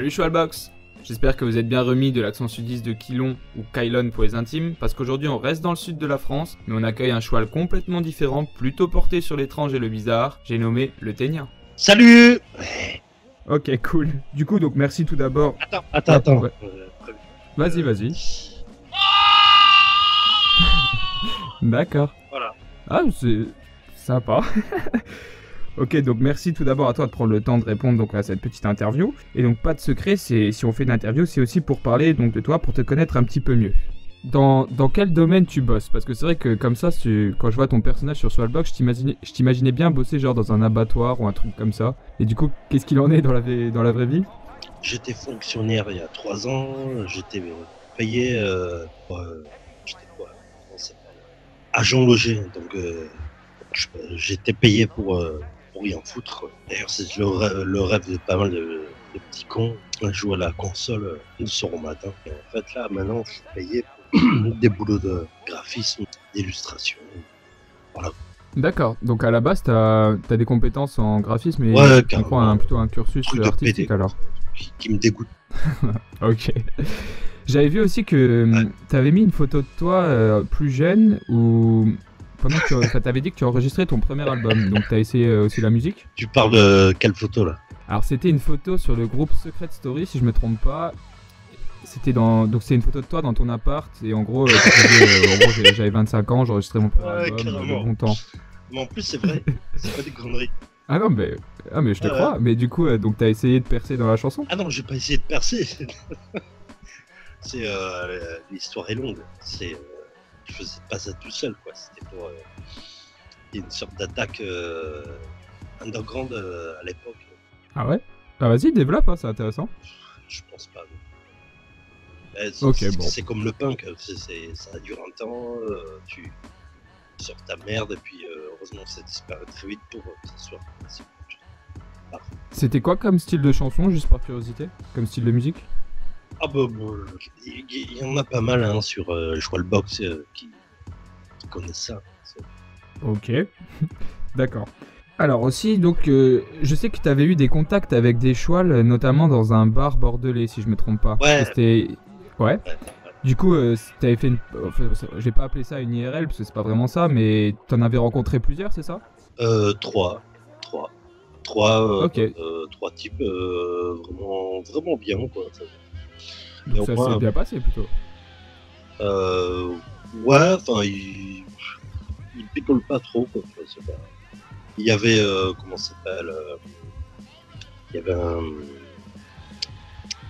Salut Choualbox. J'espère que vous êtes bien remis de l'accent sudiste de Quilon ou Kylon pour les intimes, parce qu'aujourd'hui on reste dans le sud de la France, mais on accueille un Choual complètement différent, plutôt porté sur l'étrange et le bizarre, j'ai nommé le Ténien. Salut. Ok, cool. Du coup, donc merci tout d'abord. Attends. Ouais. Vas-y. D'accord. Voilà. Ah, c'est sympa. Ok, donc merci tout d'abord à toi de prendre le temps de répondre donc à cette petite interview. Et donc pas de secret, si on fait une interview, c'est aussi pour parler donc de toi, pour te connaître un petit peu mieux. Dans quel domaine tu bosses? Parce que c'est vrai que comme ça, quand je vois ton personnage sur Choualbox, je t'imaginais bien bosser genre dans un abattoir ou un truc comme ça. Et du coup, qu'est-ce qu'il en est dans la vraie vie? J'étais fonctionnaire il y a 3 ans. J'étais payé j'étais quoi? Comment ça s'appelle? Agent logé. Donc j'étais payé pour rien foutre. D'ailleurs, c'est le rêve de pas mal de petits cons. Jouer à la console le soir au matin. Et en fait, là, maintenant, je suis payé pour des boulots de graphisme, d'illustration. Voilà. D'accord, donc à la base, t'as des compétences en graphisme et Ouais, tu prends plutôt un cursus Truc de artistique PD, alors. qui me dégoûte. Ok. J'avais vu aussi que t'avais mis une photo de toi plus jeune où pendant que t'avais dit que tu enregistrais ton premier album, donc t'as essayé aussi la musique. Tu parles de quelle photo là? Alors c'était une photo sur le groupe Secret Story si je me trompe pas. Donc c'est une photo de toi dans ton appart et en gros, j'avais 25 ans, j'enregistrais mon premier album, carrément. bon temps. Mais en plus, c'est vrai, c'est pas des conneries. Ah non mais je te crois. Mais du coup donc t'as essayé de percer dans la chanson? Ah non, j'ai pas essayé de percer. C'est l'histoire est longue. Je faisais pas ça tout seul, quoi. C'était pour une sorte d'attaque underground à l'époque. Ah ouais? Ah vas-y, développe, hein, c'est intéressant. Je pense pas. C'est comme le punk, ça dure un temps, tu sors ta merde et puis heureusement ça disparaît très vite pour que ça soit possible. C'était quoi comme style de chanson, juste par curiosité? Comme style de musique? Ah bah bon, il y en a pas mal hein, sur Choualbox qui connaissent ça. Ok, d'accord. Alors aussi, donc, je sais que tu avais eu des contacts avec des chouals, notamment dans un bar bordelais, si je me trompe pas. Ouais. C'était... Ouais. Du coup, t'avais fait je vais pas appeler ça une IRL, parce que c'est pas vraiment ça, mais t'en avais rencontré plusieurs, c'est ça? Trois. Ok. Trois types vraiment bien, quoi. Donc ça s'est bien passé, plutôt. Ouais, enfin, ils picolent pas trop, quoi. C'est pas... Il y avait, comment ça s'appelle il y avait un...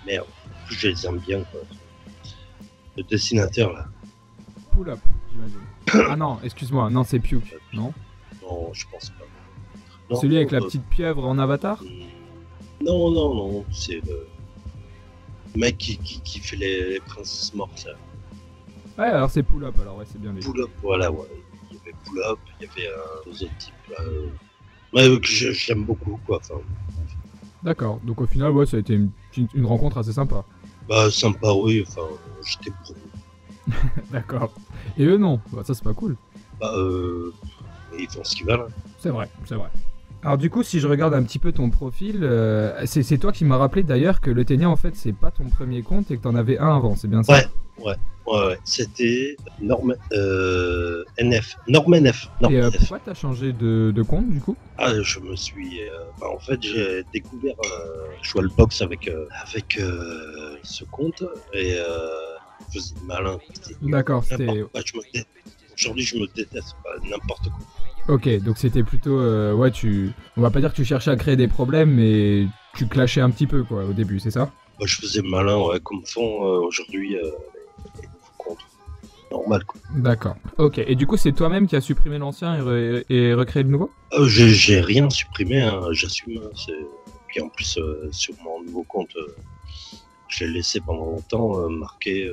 Merde, en plus je les aime bien, quoi. Le dessinateur, là. Pull Up, j'imagine. Ah non, excuse-moi, non, c'est Puke, non? Non, je pense pas. Non, celui avec la petite pieuvre en avatar? Non, c'est le mec qui fait les princesses mortes, là. Ouais, alors c'est Pull Up, alors ouais, c'est bien lui. Pull Up, voilà, ouais. Il y avait Pull Up, il y avait deux autres types, là. Ouais, que j'aime beaucoup, quoi. Enfin, d'accord, donc au final, ouais, ça a été une rencontre assez sympa. bah, sympa, oui, enfin, j'étais pro. D'accord. Et eux, non, bah, ça c'est pas cool. Bah, ils font ce qu'ils veulent. Hein. C'est vrai. Alors du coup, si je regarde un petit peu ton profil, c'est toi qui m'as rappelé d'ailleurs que le Ténia, en fait, c'est pas ton premier compte et que t'en avais un avant, c'est bien ça? Ouais. C'était Norm NF. Et pourquoi t'as changé de compte du coup? Ah, je me suis... en fait, j'ai découvert Choualbox avec ce compte et je faisais malin. D'accord, c'était... Aujourd'hui, je me déteste, pas n'importe quoi. Ok, donc c'était plutôt... ouais, on va pas dire que tu cherchais à créer des problèmes, mais tu clashais un petit peu, quoi, au début, c'est ça? Bah, je faisais malin, ouais, comme font aujourd'hui les nouveaux comptes. Normal, quoi. D'accord. Ok, et du coup, c'est toi-même qui as supprimé l'ancien et recréé le nouveau? J'ai rien supprimé, hein, j'assume. Hein, puis en plus, sur mon nouveau compte, je l'ai laissé pendant longtemps marqué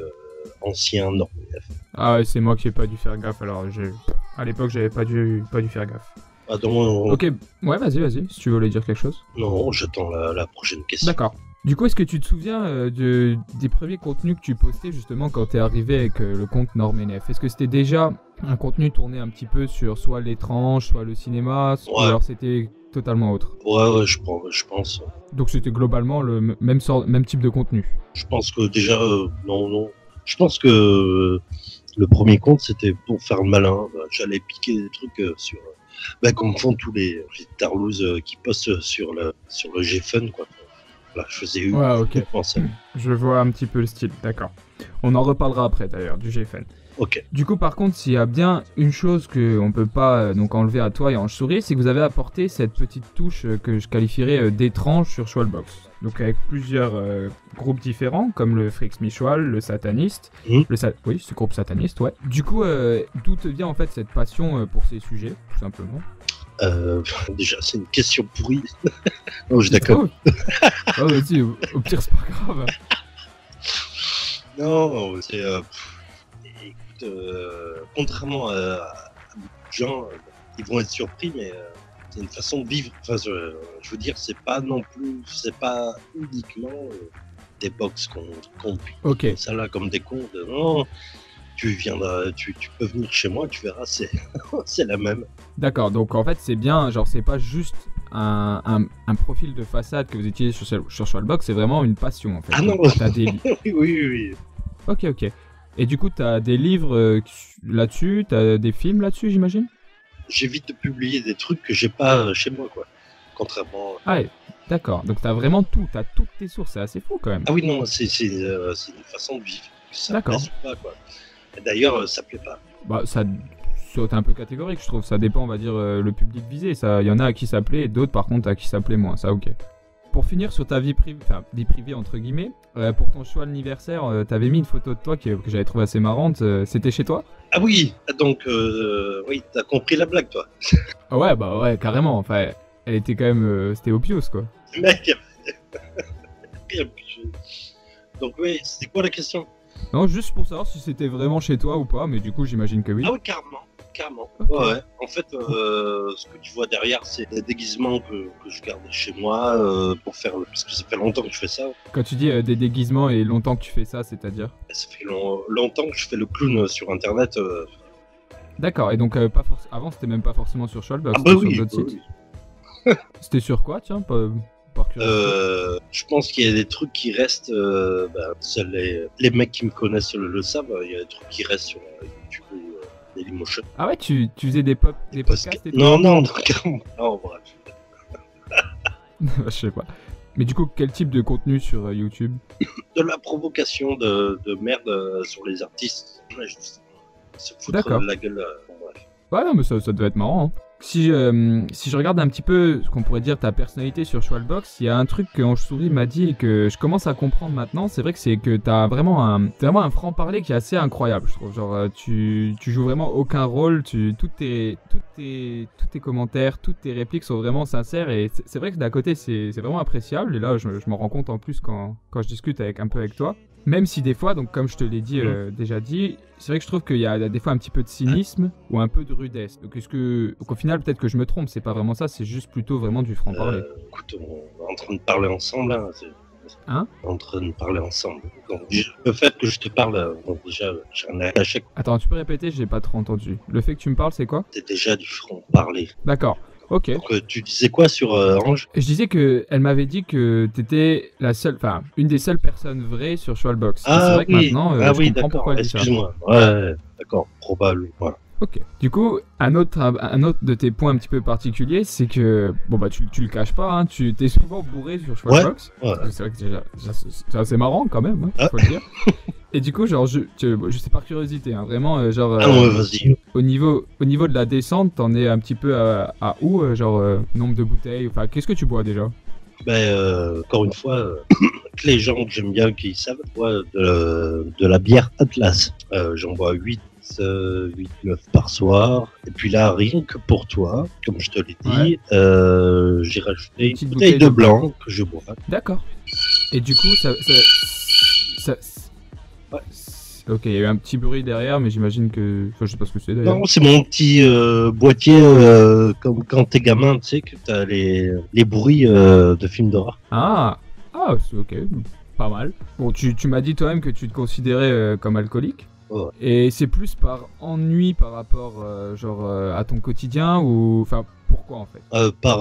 ancien NordNF. Ah ouais, c'est moi qui ai pas dû faire gaffe, alors à l'époque, j'avais pas dû faire gaffe. Ah donc, ok, ouais, vas-y, si tu voulais dire quelque chose. Non, j'attends la prochaine question. D'accord. Du coup, est-ce que tu te souviens des premiers contenus que tu postais justement quand t'es arrivé avec le compte NordNF? Est-ce que c'était déjà un contenu tourné un petit peu sur soit l'étrange, soit le cinéma, ou alors c'était totalement autre? Ouais, je pense. Donc c'était globalement le même type de contenu. Je pense que déjà, non. Je pense que le premier compte, c'était pour faire le malin. J'allais piquer des trucs sur... comme font tous les tarlouses qui postent sur le GFun, quoi. Voilà, je faisais Ouais, ok. ça. Je vois un petit peu le style, d'accord. On en reparlera après d'ailleurs, du GFN. Ok. Du coup, par contre, s'il y a bien une chose qu'on peut pas donc enlever à toi et en souris, c'est que vous avez apporté cette petite touche que je qualifierais d'étrange sur Schwalbox. Donc avec plusieurs groupes différents, comme le Frix Michwal, le Sataniste. Oui, ce groupe sataniste, ouais. Du coup, d'où te vient en fait cette passion pour ces sujets, tout simplement? Déjà, c'est une question pourrie. Non, je suis d'accord. Oh, vas-y, au pire, c'est pas grave. Non, c'est... écoute, contrairement à beaucoup de gens, ils vont être surpris, mais c'est une façon de vivre. Enfin, je veux dire, c'est pas non plus... C'est pas uniquement des box qu'on Ok. ça là comme des cons. Non, tu viendras, tu peux venir chez moi, tu verras, c'est la même. D'accord, donc en fait c'est bien, genre c'est pas juste un profil de façade que vous utilisez sur Schwalbox, c'est vraiment une passion en fait. Ah non. T'as des... oui. Ok. Et du coup t'as des livres là-dessus, t'as des films là-dessus j'imagine? J'évite de publier des trucs que j'ai pas chez moi, quoi. Contrairement... Ah ouais, d'accord, donc t'as vraiment tout, t'as toutes tes sources, c'est assez fou quand même. Ah oui, non, c'est une façon de vivre. Ça D'accord. plaît pas, quoi. D'ailleurs, ça plaît pas. Bah ça c'est un peu catégorique je trouve, ça dépend on va dire le public visé, il y en a à qui ça plaît et d'autres par contre à qui ça plaît moins, ça ok. Pour finir sur ta vie privée entre guillemets, pour ton choix anniversaire, t'avais mis une photo de toi que j'avais trouvé assez marrante, c'était chez toi? Ah oui, donc oui, t'as compris la blague, toi. Ah ouais, bah ouais, carrément, enfin elle était quand même, c'était obvious quoi. Mec, donc oui, c'était quoi la question? Non, juste pour savoir si c'était vraiment chez toi ou pas, mais du coup j'imagine que oui. Ah oui, carrément. Okay. Ouais. En fait, ce que tu vois derrière, c'est des déguisements que je garde chez moi pour faire... Parce que ça fait longtemps que je fais ça. Quand tu dis des déguisements et longtemps que tu fais ça, c'est-à-dire? Ça fait longtemps que je fais le clown sur Internet. D'accord, et donc avant c'était même pas forcément sur Schwalbox, Ah bah c'était oui, sur d'autres sites. Oui. C'était sur quoi, tiens, par curiosité? Je pense qu'il y a des trucs qui restent... les mecs qui me connaissent le savent, il y a des trucs qui restent sur YouTube ou Dailymotion. Ah ouais, tu faisais des podcasts et tout? Non, carrément. Non, bref. Je sais pas. Mais du coup, quel type de contenu sur YouTube? De la provocation de merde sur les artistes. Ouais, juste se foutre de la gueule. Bref. Ouais, non, mais ça devait être marrant. Hein. Si je regarde un petit peu ce qu'on pourrait dire ta personnalité sur Schwalbox, il y a un truc que Ange-Souris m'a dit et que je commence à comprendre maintenant. C'est vrai que c'est que t'as vraiment un franc-parler qui est assez incroyable, je trouve. Genre, tu joues vraiment aucun rôle, tous tes commentaires, toutes tes répliques sont vraiment sincères et c'est vrai que d'un côté c'est vraiment appréciable. Et là, je m'en rends compte en plus quand je discute un peu avec toi. Même si des fois, donc comme je te l'ai dit, déjà dit, c'est vrai que je trouve qu'il y a des fois un petit peu de cynisme ou un peu de rudesse. Donc au final, peut-être que je me trompe, c'est pas vraiment ça, c'est juste plutôt vraiment du franc-parler. Écoute, on est en train de parler ensemble, hein. Hein? On est en train de parler ensemble. Donc, le fait que je te parle, donc déjà, j'en ai à chaque... Attends, tu peux répéter, j'ai pas trop entendu. Le fait que tu me parles, c'est quoi? C'est déjà du franc-parler. D'accord. Ok. Donc, tu disais quoi sur Ange? Je disais que elle m'avait dit que t'étais une des seules personnes vraies sur Schwalbox. Ah c'est vrai que maintenant, je comprends pourquoi elle dit ça. Excuse-moi. Ouais, d'accord, probable. Voilà. Ok. Du coup, un autre de tes points un petit peu particuliers, c'est que bon bah tu le caches pas, hein, tu t'es souvent bourré sur Schwalbox. Ouais. C'est vrai que déjà c'est assez marrant quand même, hein, faut le dire. Et du coup, genre, je sais par curiosité, hein, vraiment, genre, vas-y. au niveau de la descente, t'en es un petit peu à où, nombre de bouteilles, enfin, qu'est-ce que tu bois déjà? Encore une fois, les gens que j'aime bien qui savent, boire de la bière Atlas. J'en bois 8-9 par soir. Et puis là, rien que pour toi, comme je te l'ai dit, j'ai rajouté une bouteille de blanc que je bois. D'accord. Et du coup, ça... Ouais. Ok, il y a eu un petit bruit derrière, mais j'imagine que... Enfin, je sais pas ce que c'est d'ailleurs. Non, c'est mon petit boîtier, comme quand t'es gamin, tu sais, que t'as les bruits de films d'horreur. Ah, c'est ok, pas mal. Bon, tu m'as dit toi-même que tu te considérais comme alcoolique. Ouais. Et c'est plus par ennui par rapport à ton quotidien ou enfin pourquoi en fait? Par,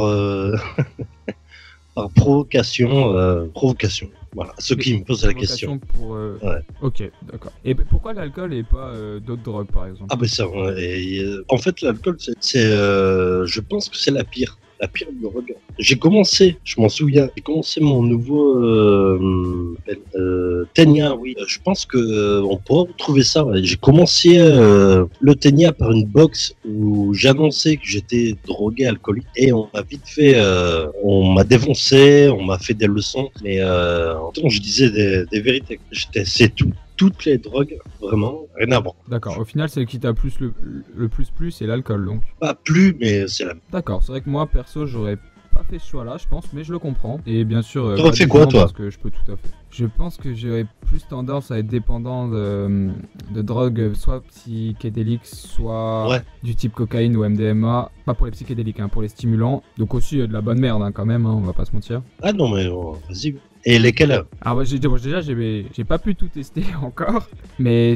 par provocation, provocation. Voilà, ceux Mais qui me posent la provocation question. pour Ouais. Ok, d'accord. Et pourquoi l'alcool et pas d'autres drogues par exemple? Ah ben ça, ouais, en fait l'alcool, je pense que c'est la pire drogue. J'ai commencé, je m'en souviens, j'ai commencé mon nouveau Ténia, oui. Je pense que on pourra retrouver ça. Ouais. J'ai commencé le Ténia par une box où j'annonçais que j'étais drogué alcoolique et on m'a vite fait, on m'a défoncé, on m'a fait des leçons, mais en temps je disais des vérités. C'est tout. Toutes les drogues, vraiment, rien à voir. D'accord. Au final, celle qui t'a le plus, c'est l'alcool donc. Pas plus, mais c'est la. D'accord. C'est vrai que moi perso, j'aurais pas fait ce choix-là, je pense, mais je le comprends. Et bien sûr, T'aurais pas fait de quoi, jugement toi? parce que je peux tout à fait. Je pense que j'aurais plus tendance à être dépendant de drogues, soit psychédéliques, soit Ouais. du type cocaïne ou MDMA. Pas pour les psychédéliques, hein, pour les stimulants. Donc aussi de la bonne merde hein, quand même, hein, on va pas se mentir. Ah non, mais vas-y. Et lesquels? Ah ouais, déjà j'ai pas pu tout tester encore, mais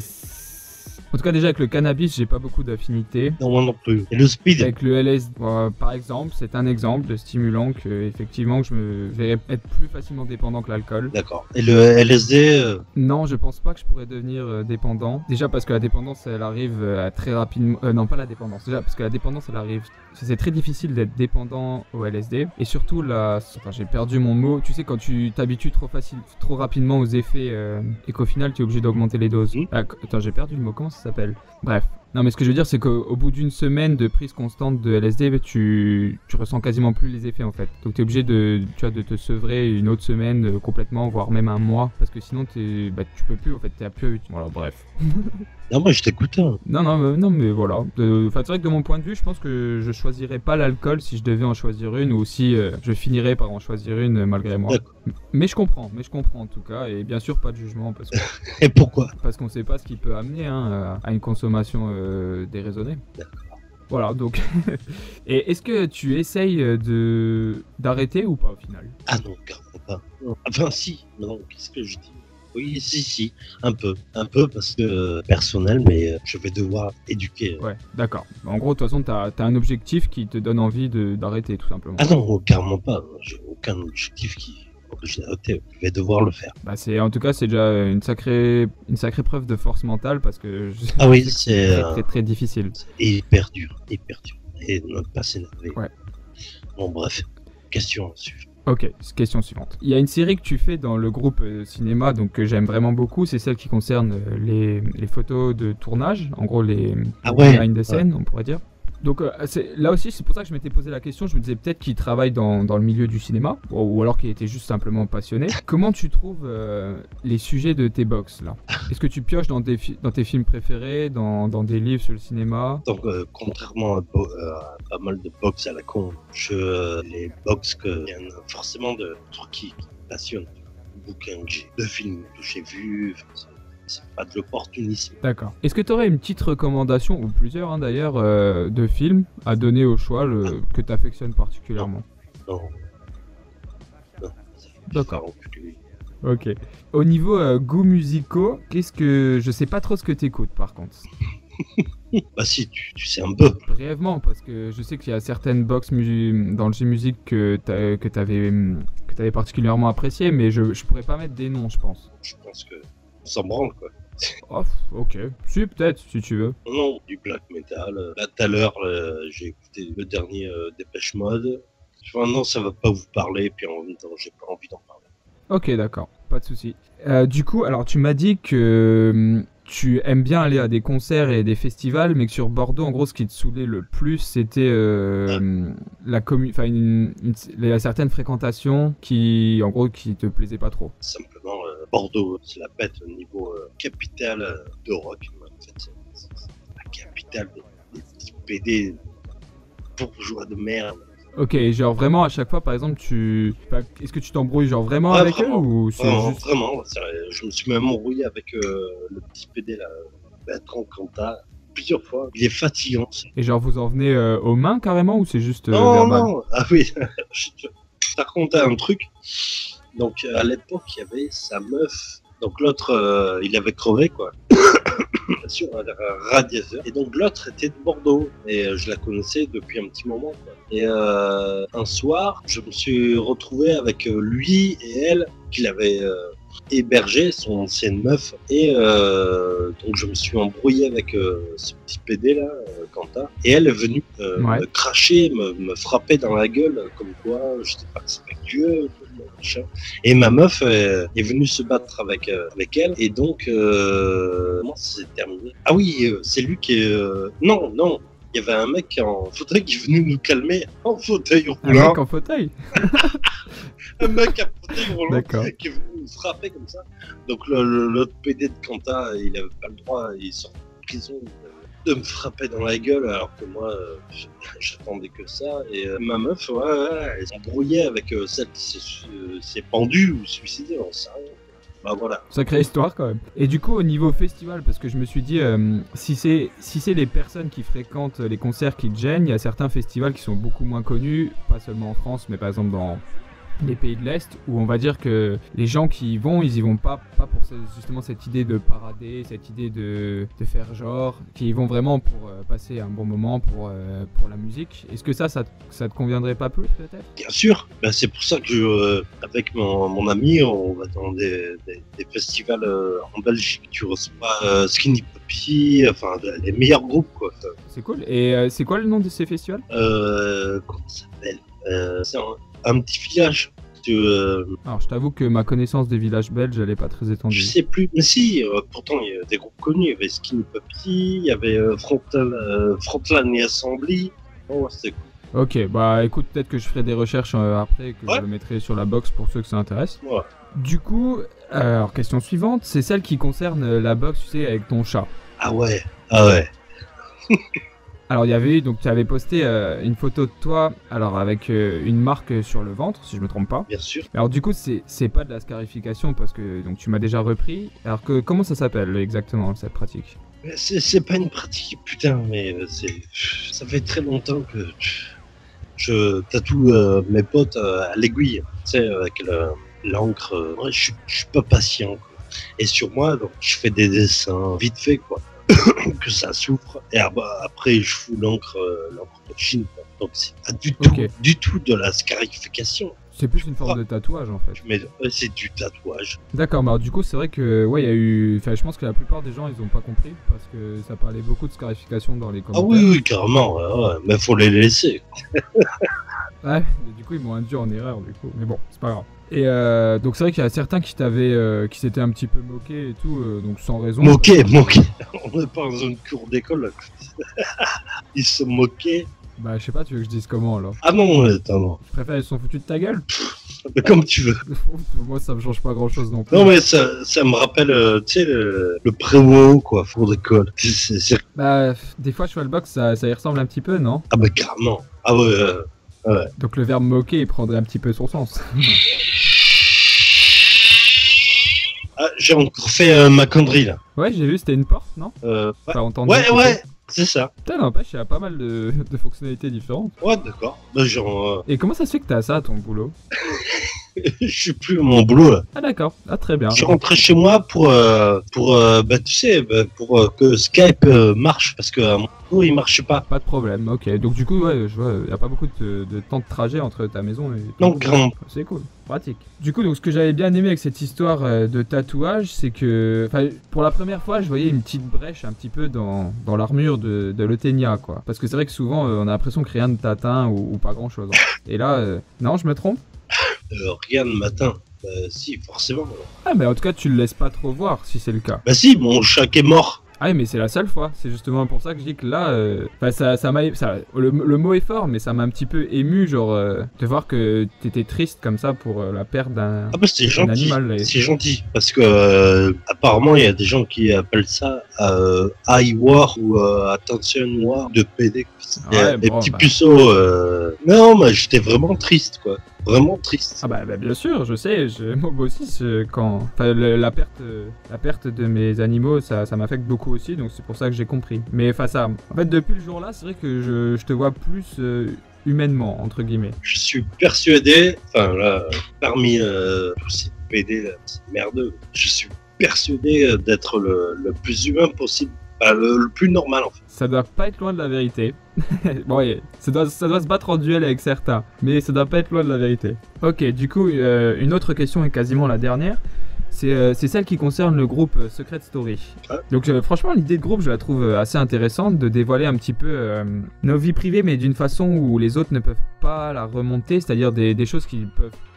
en tout cas déjà avec le cannabis j'ai pas beaucoup d'affinité. Non, moi non plus. Et le speed? Avec le LSD, par exemple, c'est un exemple de stimulant que effectivement je me verrais être plus facilement dépendant que l'alcool. D'accord. Et le LSD? Non, je pense pas que je pourrais devenir dépendant. Déjà parce que la dépendance elle arrive très rapidement. Non, pas la dépendance. Déjà parce que la dépendance elle arrive. C'est très difficile d'être dépendant au LSD. Et surtout là, enfin, j'ai perdu mon mot. Tu sais quand tu t'habitues trop rapidement aux effets et qu'au final tu es obligé d'augmenter les doses. Attends, j'ai perdu le mot. Comment ça s'appelle? Bref. Non mais ce que je veux dire c'est qu'au bout d'une semaine de prise constante de LSD, tu ressens quasiment plus les effets en fait. Donc tu es obligé de te sevrer une autre semaine complètement, voire même un mois, parce que sinon tu peux plus en fait, t'es plus. Voilà, bref. Non, moi je t'écoute. Hein. Non mais voilà. Enfin c'est vrai que de mon point de vue, je pense que je choisirais pas l'alcool si je devais en choisir une, ou si je finirais par en choisir une malgré moi. Mais je comprends en tout cas, et bien sûr pas de jugement parce que. Et pourquoi? Parce qu'on sait pas ce qui peut amener hein, à une consommation déraisonnée. Voilà, donc. Et est-ce que tu essayes d'arrêter ou pas au final? Ah non, carrément pas. Non. Enfin si, non, qu'est-ce que je dis? Oui, si, un peu parce que personnel, mais je vais devoir éduquer. Ouais, d'accord. En gros, de toute façon, t'as un objectif qui te donne envie d'arrêter, tout simplement. Ah non, carrément pas. J'ai aucun objectif qui m'oblige à arrêter. Je vais devoir le faire. Bah en tout cas, c'est déjà une sacrée preuve de force mentale parce que ah oui, c'est très, très difficile. Hyper dur. Et ne pas s'énerver. Ouais. Bon, bref. Question suivante. Ok, question suivante. Il y a une série que tu fais dans le groupe cinéma, donc que j'aime vraiment beaucoup, c'est celle qui concerne les photos de tournage, en gros les behind the scene, on pourrait dire. Donc là aussi, c'est pour ça que je m'étais posé la question, je me disais peut-être qu'il travaille dans le milieu du cinéma, ou alors qu'il était juste simplement passionné. Comment tu trouves les sujets de tes box là? Est-ce que tu pioches dans tes films préférés, dans des livres sur le cinéma? Donc contrairement à pas mal de box à la con, les box que viennent forcément de trucs qui passionnent, bouquins que j'ai, de films que j'ai vus, c'est pas de l'opportunisme. D'accord. Est-ce que tu aurais une petite recommandation, ou plusieurs hein, d'ailleurs, de films à donner au choix que tu affectionnes particulièrement? Non. D'accord. Ok. Au niveau goûts musicaux, je sais pas trop ce que t'écoutes par contre. Bah si, tu sais un peu. Brièvement, parce que je sais qu'il y a certaines box dans le G-Music que t'avais particulièrement apprécié, mais je pourrais pas mettre des noms, je pense. Je pense que on s'en branle quoi. Oh, ok. Si, peut-être, si tu veux. Non, du black metal. Là, tout à l'heure, j'ai écouté le dernier Dépêche Mode. Enfin, non, ça va pas vous parler, puis en même temps, j'ai pas envie d'en parler. Ok, d'accord, pas de souci. Du coup, alors tu m'as dit que tu aimes bien aller à des concerts et des festivals, mais que sur Bordeaux, en gros, ce qui te saoulait le plus, c'était la certaine fréquentation qui, en gros, qui te plaisait pas trop. Simplement, Bordeaux, c'est la bête au niveau capitale de rock. En fait, c'est la capitale des petits PD bourgeois de merde. Ok, genre vraiment à chaque fois, par exemple, est-ce que tu t'embrouilles genre vraiment avec vraiment, eux ou c'est juste... Vraiment, je me suis même embrouillé avec le petit PD là, Bertrand Cantat, plusieurs fois. Il est fatigant. Et genre vous en venez aux mains carrément ou c'est juste verbal? Non, ah oui, je te racontais un truc. Donc à l'époque, il y avait sa meuf. Donc l'autre, il avait crevé quoi. sur un radiateur. Et donc l'autre était de Bordeaux. Et je la connaissais depuis un petit moment, quoi. Et un soir, je me suis retrouvé avec lui et elle, qu'il avait hébergé, son ancienne meuf. Et donc je me suis embrouillé avec ce petit PD là, Quentin. Et elle est venue me cracher, me frapper dans la gueule, comme quoi j'étais pas respectueux. Machin. Et ma meuf est venue se battre avec elle. Et donc, comment ça s'est terminé? Ah oui, c'est lui qui est... Non, il y avait un mec en fauteuil qui est venu nous calmer en fauteuil roulant. Un mec en fauteuil? Un mec en fauteuil roulant qui est venu nous frapper comme ça. Donc l'autre PD de Quentin, il avait pas le droit, il sort de prison de me frapper dans la gueule, alors que moi j'attendais que ça. Et ma meuf, elle s'est embrouillée avec celle qui s'est pendue ou suicidée, on sait rien. Bah voilà. Sacrée histoire quand même. Et du coup au niveau festival, parce que je me suis dit si c'est les personnes qui fréquentent les concerts qui te gênent, il y a certains festivals qui sont beaucoup moins connus, pas seulement en France, mais par exemple dans les pays de l'Est, où on va dire que les gens qui y vont, ils y vont pas pour justement cette idée de parader, cette idée de faire genre, qui y vont vraiment pour passer un bon moment pour la musique. Est-ce que ça te conviendrait pas plus peut-être? Bien sûr, ben, c'est pour ça que avec mon ami, on va dans des festivals en Belgique. Tu reçois Skinny Puppy, enfin les meilleurs groupes quoi. C'est cool. Et c'est quoi le nom de ces festivals? Comment ça s'appelle? C'est un petit village. Alors je t'avoue que ma connaissance des villages belges elle est pas très étendue. Je sais plus, mais si, pourtant il y a des groupes connus, il y avait Skinny Puppy, il y avait Frontline et Assembly. Oh, c'était cool. Ok, bah écoute, peut-être que je ferai des recherches après, que je le mettrai sur la box pour ceux que ça intéresse. Ouais. Du coup, alors question suivante, c'est celle qui concerne la box, tu sais, avec ton chat. Ah ouais. Alors il y avait donc tu avais posté une photo de toi, alors avec une marque sur le ventre, si je me trompe pas. Bien sûr. Alors du coup c'est pas de la scarification parce que donc tu m'as déjà repris. Alors que comment ça s'appelle exactement cette pratique? C'est pas une pratique, putain, mais ça fait très longtemps que je tatoue mes potes à l'aiguille, tu sais, avec l'encre. Ouais, je suis pas patient, quoi. Et sur moi, donc je fais des dessins vite fait, quoi. Que ça souffre, et après je fous l'encre de Chine, quoi. Donc c'est pas du tout de la scarification. C'est plus une forme de tatouage en fait. Mais c'est du tatouage. D'accord, mais alors, du coup c'est vrai que ouais, il y a eu, enfin je pense que la plupart des gens ils ont pas compris parce que ça parlait beaucoup de scarification dans les commentaires. Ah oui carrément, ouais, mais faut les laisser. Ouais, mais du coup ils m'ont induit en erreur du coup, mais bon c'est pas grave. Et donc c'est vrai qu'il y a certains qui qui s'étaient un petit peu moqués et tout, donc sans raison. Moqués. On n'est pas dans une cour d'école. Ils se moquaient. Bah je sais pas, tu veux que je dise comment alors? Ah non, attends, non. Je préfère ils sont foutus de ta gueule. Comme tu veux. Moi ça me change pas grand chose non plus. Non mais ça me rappelle, tu sais, le préau quoi, cour d'école. Bah des fois Schwalbox ça y ressemble un petit peu, non? Ah bah carrément. Ah ouais. Ouais. Donc le verbe moquer il prendrait un petit peu son sens. Ah, j'ai encore fait ma connerie là. Ouais, j'ai vu, c'était une porte, non? Ouais, entendu, ouais, c'est ça. Putain, n'empêche, il y a pas mal de fonctionnalités différentes. Ouais, d'accord. Bah, genre. Et comment ça se fait que t'as ça à ton boulot? Je suis plus à mon boulot là. Ah d'accord, ah très bien. Je suis rentré chez moi pour bah tu sais, pour que Skype marche parce que à mon boulot il marchait pas. Pas de problème, ok. Donc du coup, ouais, je vois, y a pas beaucoup de temps de trajet entre ta maison et... Non, grand. C'est cool, pratique. Du coup, donc ce que j'avais bien aimé avec cette histoire de tatouage, c'est que, pour la première fois, je voyais une petite brèche un petit peu dans l'armure de l'Euthénia, quoi. Parce que c'est vrai que souvent, on a l'impression que rien ne t'atteint ou pas grand chose. Et là, non, je me trompe? Rien de matin. Si, forcément. Ah, mais en tout cas, tu le laisses pas trop voir si c'est le cas. Bah si, mon chat qui est mort. Ah, mais c'est la seule fois. C'est justement pour ça que je dis que là, ça m'a, le mot est fort, mais ça m'a un petit peu ému, genre, de voir que t'étais triste comme ça pour la perte d'un animal. C'est gentil, parce que apparemment il y a des gens qui appellent ça eye war ou attention war de PD. Des petits puceaux. Non, mais j'étais vraiment triste, quoi. Vraiment triste. Ah bah bien sûr, je sais, moi aussi quand la perte de mes animaux ça m'affecte beaucoup aussi, donc c'est pour ça que j'ai compris. Mais face à en fait depuis le jour là, c'est vrai que je te vois plus humainement entre guillemets. Je suis persuadé, enfin là parmi tous ces PD là, c'est merdeux, je suis persuadé d'être le plus humain possible Bah, le plus normal en fait. Ça doit pas être loin de la vérité. Bon, ouais, ça doit se battre en duel avec certains, mais ça doit pas être loin de la vérité. Ok, du coup, une autre question est quasiment la dernière. C'est celle qui concerne le groupe Secret Story. Ouais. Donc franchement, l'idée de groupe, je la trouve assez intéressante, de dévoiler un petit peu nos vies privées, mais d'une façon où les autres ne peuvent pas la remonter, c'est-à-dire des choses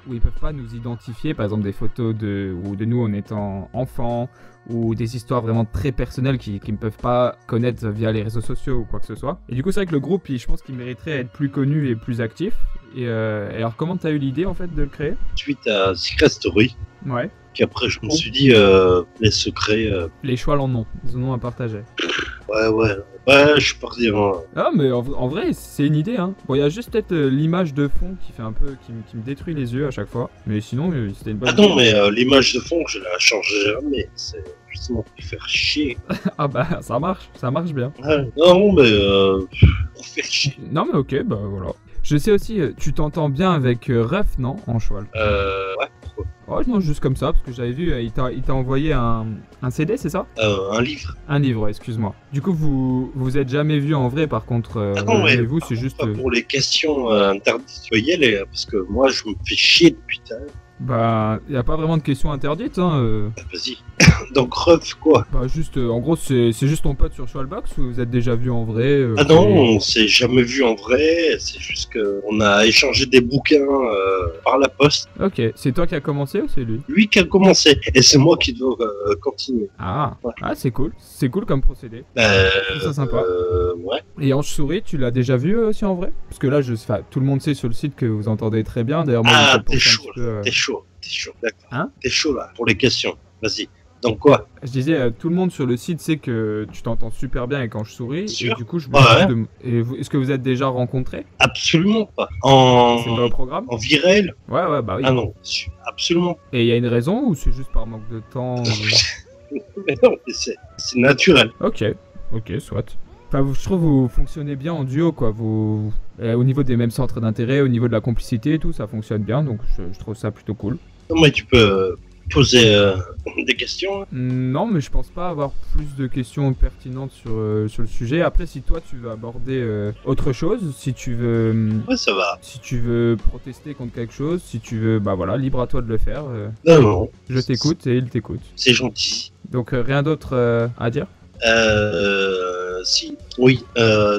où ils peuvent pas nous identifier, par exemple des photos de nous en étant enfants, ou des histoires vraiment très personnelles qui ne peuvent pas connaître via les réseaux sociaux ou quoi que ce soit. Et du coup, c'est vrai que le groupe, je pense qu'il mériterait être plus connu et plus actif. Et alors, comment t'as eu l'idée en fait de le créer? Suite à Secret Story, Ouais. puis après je me suis dit les secrets. Les choix en nom, ils en ont à partager. Ouais, je suis parti. Hein. Ah, mais en vrai, c'est une idée, hein. Bon, il y a juste peut-être l'image de fond qui fait un peu, qui me détruit les yeux à chaque fois. Mais sinon, c'était une bonne Ah non, idée. mais l'image de fond, je la changerai jamais. C'est justement pour faire chier. Ah bah, ça marche bien. Ouais. Non, mais pour faire chier. Non, mais ok, bah voilà. Je sais aussi, tu t'entends bien avec Ruff, non, en cheval? Ouais, pourquoi Oh non, juste comme ça, parce que j'avais vu, il t'a envoyé un CD, c'est ça? un livre. Un livre, ouais, excuse-moi. Du coup, vous êtes jamais vu en vrai, par contre, Ah non, mais vous, c'est juste... pour les questions interdites, tu peux y aller, parce que moi, je me fais chier depuis tard. Bah, y a pas vraiment de questions interdites, hein. Vas-y. Donc, ref, quoi. Bah, juste, en gros, c'est juste ton pote sur Shwalbox ou vous êtes déjà vu en vrai Ah non, on s'est jamais vu en vrai, c'est juste qu'on a échangé des bouquins par la poste. Ok, c'est toi qui as commencé ou c'est lui? Lui qui a commencé, et c'est moi qui dois continuer. Ah, Ouais. ah c'est cool comme procédé. Je trouve ça sympa. Ouais. Et Ange Souris, tu l'as déjà vu aussi en vrai? Parce que là, tout le monde sait sur le site que vous entendez très bien. D'ailleurs, moi, Ah, je t'es pense un chaud, petit peu, t'es chaud, d'accord. Hein? T'es chaud là, pour les questions. Vas-y. Donc quoi? Je disais, tout le monde sur le site sait que tu t'entends super bien avec Ange Souris. Sûr. Et du coup, je me Ouais. demande est-ce que vous êtes déjà rencontrés? Absolument pas. C'est pas au programme? En vie réelle? Ouais, bah oui. Ah non, absolument pas. Et il y a une raison ou c'est juste par manque de temps? Mais non, mais c'est naturel. Ok, soit. Enfin, je trouve que vous fonctionnez bien en duo, quoi. Au niveau des mêmes centres d'intérêt, au niveau de la complicité et tout, ça fonctionne bien, donc je trouve ça plutôt cool. Non, mais tu peux poser des questions. Non, mais je pense pas avoir plus de questions pertinentes sur le sujet. Après, si toi tu veux aborder autre chose, si tu veux, Ouais, ça va. si tu veux protester contre quelque chose, si tu veux, bah voilà, libre à toi de le faire. Non. Je t'écoute et il t'écoute. C'est gentil. Donc rien d'autre à dire? Si. Oui,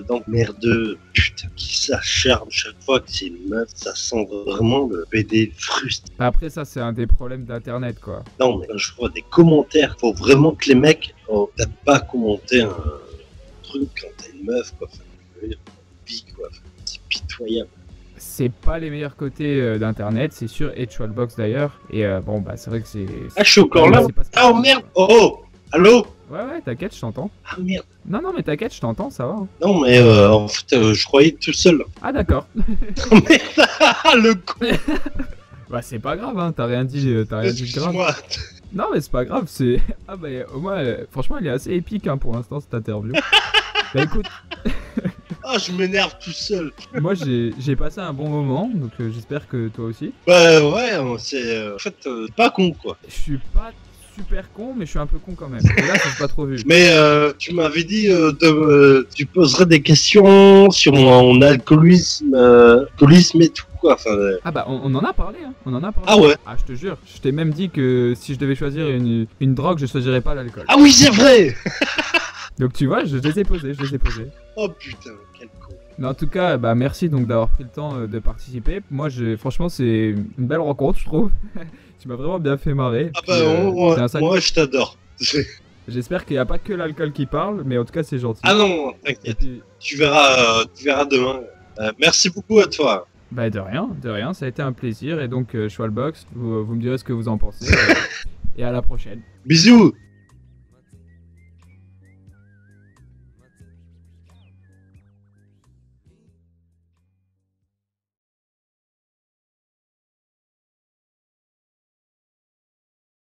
donc merdeux, putain, qui s'acharne chaque fois que c'est une meuf, ça sent vraiment le PD frustré. Après ça, c'est un des problèmes d'internet, quoi. Non, mais quand je vois des commentaires, faut vraiment que les mecs, peut-être pas commenter un truc quand t'as une meuf, quoi. Enfin, je veux dire, vie, quoi. Enfin, c'est pitoyable. C'est pas les meilleurs côtés d'internet, c'est sûr, et de Shwalbox d'ailleurs. Et bon, bah c'est vrai que c'est. Ah, je suis encore là. C'est pas ce que- Ah, oh merde. Oh, allô. Ouais, t'inquiète, je t'entends. Ah merde. Non, mais t'inquiète, je t'entends, ça va. Hein. Non, mais en fait, je croyais tout seul. Ah, d'accord. Oh merde. Le con. Bah, c'est pas grave, hein, t'as rien dit de grave. Excuse-moi. Non, mais c'est pas grave, c'est. Ah, bah, au moins, franchement, il est assez épique hein, pour l'instant cette interview. Bah, écoute, Ah, je m'énerve tout seul. moi j'ai passé un bon moment, donc j'espère que toi aussi. Bah ouais, c'est en fait pas con quoi. Je suis pas super con, mais je suis un peu con quand même. Et là, ça s'est pas trop vu. Mais tu m'avais dit tu poserais des questions sur mon alcoolisme, alcoolisme et tout quoi. Enfin, Ah bah on en a parlé, hein. On en a parlé. Ah ouais. Ah je te jure, je t'ai même dit que si je devais choisir une drogue, je choisirais pas l'alcool. Ah oui, c'est vrai. Donc tu vois, je les ai posés. Oh putain, quel con. Mais en tout cas, bah merci donc d'avoir pris le temps de participer. Moi, franchement, c'est une belle rencontre, je trouve. Tu m'as vraiment bien fait marrer. Ah Puis, bah t'es un sacré- moi je t'adore. J'espère qu'il n'y a pas que l'alcool qui parle, mais en tout cas, c'est gentil. Ah non, Et t'inquiète, puis, tu verras demain. Merci beaucoup à toi. bah de rien, ça a été un plaisir. Et donc, Shwalbox, vous me direz ce que vous en pensez. Et à la prochaine. Bisous.